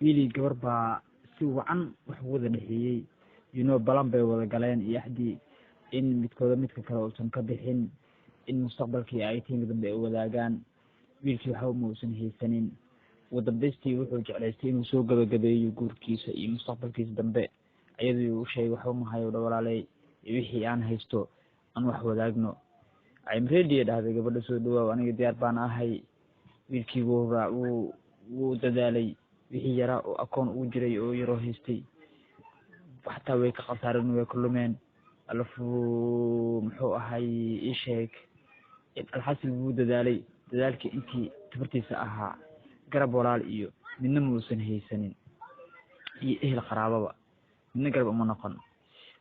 wiilii gabar baa si wacan wax wada dhexeeyey balan bay wada galeen iyo axdii in midkooda midka kale uusan ka bixin in mustaqbalkii ay tiinka dambe ay wadaagaan wiilkii waxba ma uusan haysanin ugu dambaystii wuxuu jeclaystay inuu soo gabagabeeyo guurkiisa iyo mustaqbalkiisa dambe ayadii uu sheegay waxba ma hayo walaalay wixii aan haysto aan wax wadaagno I'm ready dhahday gabadha soo dhawaa aniga diyaar baan ahay wiilkii wuu dadaalay wixii yara oo akoon uu jiray oo yaro haystay xataa way ka qasaareen way ku lumeen alafu muxuu ahay ii sheeg alxasil wuu dadaalay dadaalkii intii tabartiisa ahaa garab walaal iyo midna muusan haysanin iyo ehel qaraababa midna garab uma noqon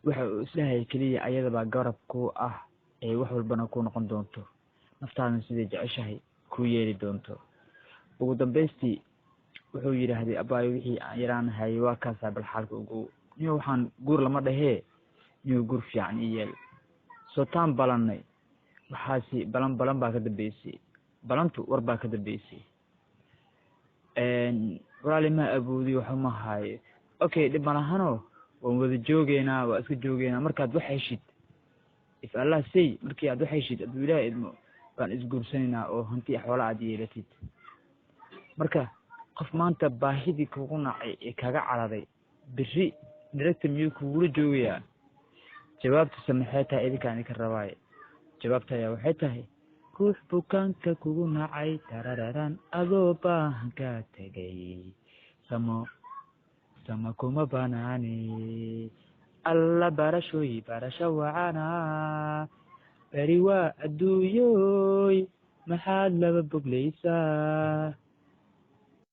waxa uu islahay kaliya ayadaba garab ku ah ee wax walbana ku noqon doonto naftaana sidii jeceshahay ku yeeli doonto ugu dambaystii wuxuu yiraahday abaayo wixii aan yaraan hay waa ka saabal xalka ugu waxaan guur lama dhahee guur fiican yeel soo taan balanay waxaasi balan baa ka dambeysay balantu war baa ka dambeysay walaali ma awoodi waxa ma hayo okay dib malahano waan wada joogeynaa waa iska joogeynaa markaad wax heshid if Allah say markii aad wax heshid aduu ilaahay idmo baan isguursanaynaa oo hanti xoolo aad yeelatid marka qof maanta baahidii kugu nacay ee kaga caraday biri direct miyuu kugu joogayaa jawaabtu samaxay tahay idinkaan ka rabaay jawaabta ayaa waxay tahay ruux bukaanka kugu nacay tarararan adoo baahan ka tagay samo kuma banaani alla barashoy barasho wacana bari waa adduuyoy maxaad laba bogleysaa